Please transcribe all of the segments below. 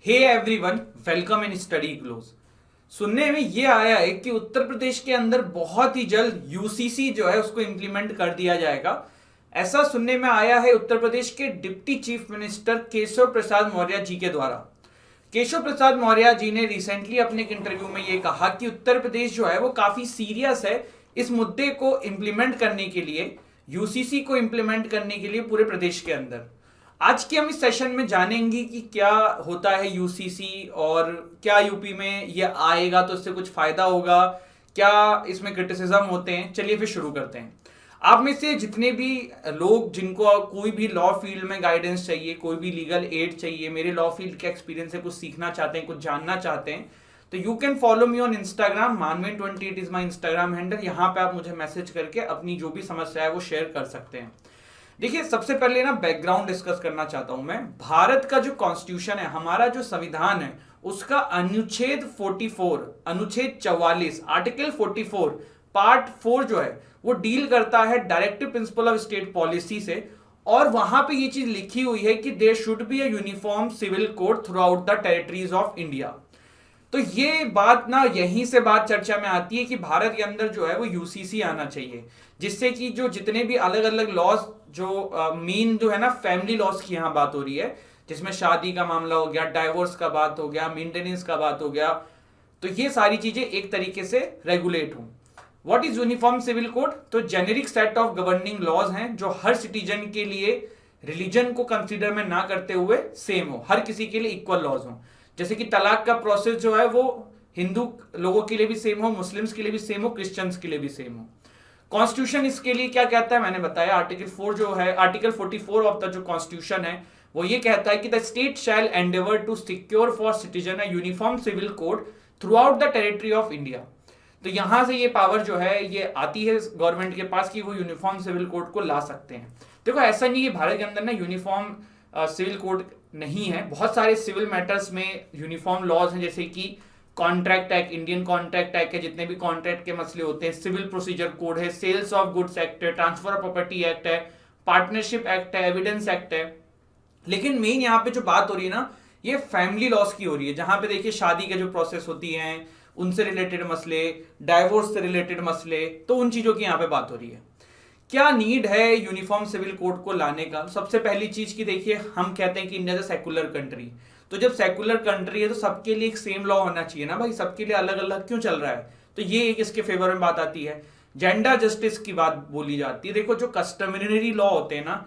Hey everyone, welcome in study glows. सुनने में ये आया है कि उत्तर प्रदेश के अंदर बहुत ही जल्द यूसीसी जो है उसको इंप्लीमेंट कर दिया जाएगा। ऐसा सुनने में आया है उत्तर प्रदेश के deputy chief minister Keshav Prasad Maurya ji के द्वारा। केशव प्रसाद मौर्य जी ने रिसेंटली अपने एक इंटरव्यू में ये कहा कि उत्तर प्रदेश जो है वो काफी सीरियस है इस मुद्दे को इंप्लीमेंट करने के लिए, यूसीसी को इंप्लीमेंट करने के लिए पूरे प्रदेश के अंदर। आज के हम इस सेशन में जानेंगे कि क्या होता है यूसीसी और क्या यूपी में ये आएगा तो इससे कुछ फायदा होगा, क्या इसमें क्रिटिसिज्म होते हैं। चलिए फिर शुरू करते हैं। आप में से जितने भी लोग जिनको कोई भी लॉ फील्ड में गाइडेंस चाहिए, कोई भी लीगल एड चाहिए, मेरे लॉ फील्ड के एक्सपीरियंस से कुछ सीखना चाहते हैं, कुछ जानना चाहते हैं, तो you can follow me on Instagram. मानवेन28 इज माई इंस्टाग्राम हैंडल। यहाँ पे आप मुझे मैसेज करके अपनी जो भी समस्या है वो शेयर कर सकते हैं। देखिए, सबसे पहले ना बैकग्राउंड डिस्कस करना चाहता हूं मैं। भारत का जो कॉन्स्टिट्यूशन है, हमारा जो संविधान है, उसका अनुच्छेद 44, अनुच्छेद 44, आर्टिकल 44 पार्ट 4 जो है वो डील करता है directive principle of state policy से। और वहां पे ये चीज लिखी हुई है कि there should be a uniform civil code throughout the territories of India. तो ये बात ना यहीं से बात चर्चा में आती है कि भारत के अंदर जो है वो यूसीसी आना चाहिए, जिससे कि जो जितने भी अलग अलग लॉज जो मेन जो है ना फैमिली लॉज की यहाँ बात हो रही है, जिसमें शादी का मामला हो गया, डाइवोर्स का बात हो गया, मेंटेनेंस का बात हो गया, तो ये सारी चीजें एक तरीके से रेगुलेट हों। What is uniform civil code? तो generic set of governing laws हैं जो हर सिटीजन के लिए रिलीजन को कंसीडर में ना करते हुए सेम हो, हर किसी के लिए इक्वल लॉज हो। जैसे कि तलाक का प्रोसेस जो है वो हिंदू लोगों के लिए भी सेम हो, मुस्लिम्स के लिए भी सेम हो, क्रिश्चियंस के लिए भी सेम हो। कॉन्स्टिट्यूशन इसके लिए क्या कहता है मैंने बताया। आर्टिकल 4 जो है, आर्टिकल 44 ऑफ द जो कॉन्स्टिट्यूशन है वो ये कहता है कि the state shall endeavour to secure for citizen a uniform civil code throughout the territory of India. तो यहां से ये पावर जो है ये आती है गवर्नमेंट के पास कि वो यूनिफॉर्म सिविल कोड को ला सकते हैं। देखो, ऐसा नहीं है भारत के अंदर ना यूनिफॉर्म सिविल कोड नहीं है। बहुत सारे सिविल मैटर्स में यूनिफॉर्म लॉज हैं, जैसे कि contract act, Indian contract act है, जितने भी कॉन्ट्रैक्ट के मसले होते हैं, सिविल प्रोसीजर कोड है, सेल्स ऑफ गुड्स एक्ट है, ट्रांसफर ऑफ प्रॉपर्टी एक्ट है, पार्टनरशिप एक्ट है, एविडेंस एक्ट है। लेकिन मेन यहाँ पे जो बात हो रही है ना, ये फैमिली लॉस की हो रही है, जहां पे देखिए शादी के जो प्रोसेस होती हैं उनसे रिलेटेड मसले, डाइवोर्स से रिलेटेड मसले, तो उन चीजों की यहाँ पे बात हो रही है। क्या नीड है यूनिफॉर्म सिविल कोड को लाने का? सबसे पहली चीज की देखिए, हम कहते हैं कि इंडिया इज सेकुलर कंट्री। तो जब सेकुलर कंट्री है तो सबके लिए एक सेम लॉ होना चाहिए ना भाई, सबके लिए अलग अलग क्यों चल रहा है? तो ये एक इसके फेवर में बात आती है। जेंडर जस्टिस की बात बोली जाती है। देखो, जो कस्टमरी लॉ होते हैं ना,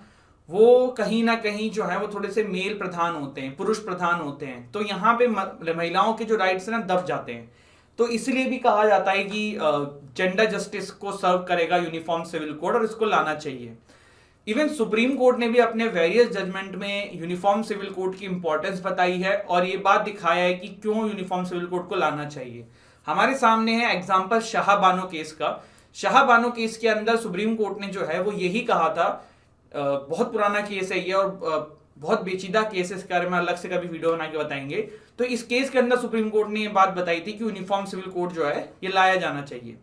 वो कहीं ना कहीं जो है वो थोड़े से मेल प्रधान होते हैं, पुरुष प्रधान होते हैं, तो यहाँ पे महिलाओं के जो राइट्स है ना दब जाते हैं। तो इसलिए भी कहा जाता है कि जेंडर जस्टिस को सर्व करेगा यूनिफॉर्म सिविल कोड और इसको लाना चाहिए। इवन सुप्रीम कोर्ट ने भी अपने वेरियस जजमेंट में यूनिफॉर्म सिविल कोड की इंपॉर्टेंस बताई है और ये बात दिखाया है कि क्यों यूनिफॉर्म सिविल कोड को लाना चाहिए। हमारे सामने है एग्जाम्पल शाह बानो केस का। शाह बानो केस के अंदर सुप्रीम कोर्ट ने जो है वो यही कहा था, बहुत पुराना केस है ये और बहुत पेचीदा केस है, इसके बारे में अलग से कभी वीडियो बना के बताएंगे। तो इस केस के अंदर सुप्रीम कोर्ट ने ये बात बताई थी कि यूनिफॉर्म सिविल कोड जो है ये लाया जाना चाहिए।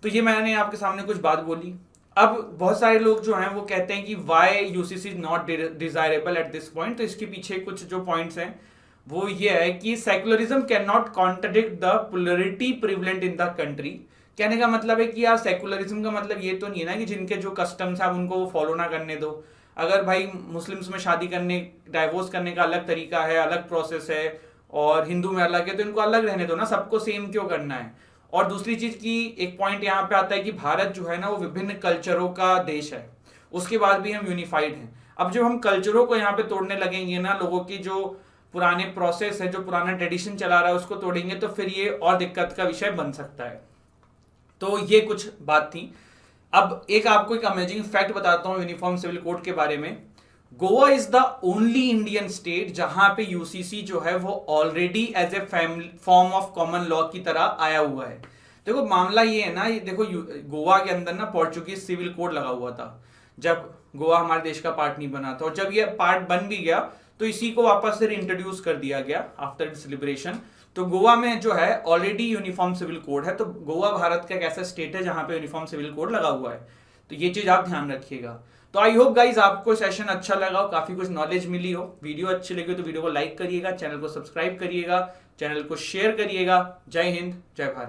तो ये मैंने आपके सामने कुछ बात बोली। अब बहुत सारे लोग जो हैं वो कहते हैं कि why UCC is not desirable at this point. तो इसके पीछे कुछ जो पॉइंट्स हैं वो ये है कि secularism can not contradict the polarity prevalent in the country. कहने का मतलब है कि यार सेकुलरिज्म का मतलब ये तो नहीं है ना कि जिनके जो कस्टम्स है उनको वो फॉलो ना करने दो। अगर भाई मुस्लिम्स में शादी करने, डाइवोर्स करने का अलग तरीका है, अलग प्रोसेस है, और हिंदू में अलग है, तो इनको अलग रहने दो ना, सबको सेम क्यों करना है? और दूसरी चीज की एक पॉइंट यहाँ पे आता है कि भारत जो है ना वो विभिन्न कल्चरों का देश है, उसके बाद भी हम यूनिफाइड हैं। अब जब हम कल्चरों को यहाँ पे तोड़ने लगेंगे ना, लोगों की जो पुराने प्रोसेस है, जो पुराना ट्रेडिशन चला रहा है उसको तोड़ेंगे, तो फिर ये और दिक्कत का विषय बन सकता है। तो ये कुछ बात थी। अब एक आपको एक अमेजिंग फैक्ट बताता हूं यूनिफॉर्म सिविल कोड के बारे में। Goa is the only Indian state जहां पे यूसीसी जो है वो already as a form of common law की तरह आया हुआ है। देखो, मामला ये है ना, ये देखो गोवा के अंदर ना पोर्चुगीज सिविल कोड लगा हुआ था जब गोवा हमारे देश का पार्ट नहीं बना था, और जब ये पार्ट बन भी गया तो इसी को वापस से इंट्रोड्यूस कर दिया गया आफ्टर इट्स लिबरेशन। तो गोवा में जो है ऑलरेडी यूनिफॉर्म सिविल कोड है। तो गोवा भारत का एक ऐसा स्टेट है जहां पे यूनिफॉर्म सिविल कोड लगा हुआ है। तो ये चीज आप ध्यान रखिएगा। तो आई होप गाइज आपको सेशन अच्छा लगा हो, काफी कुछ नॉलेज मिली हो। वीडियो अच्छी लगी हो तो वीडियो को लाइक करिएगा, चैनल को सब्सक्राइब करिएगा, चैनल को शेयर करिएगा। जय हिंद, जय भारत।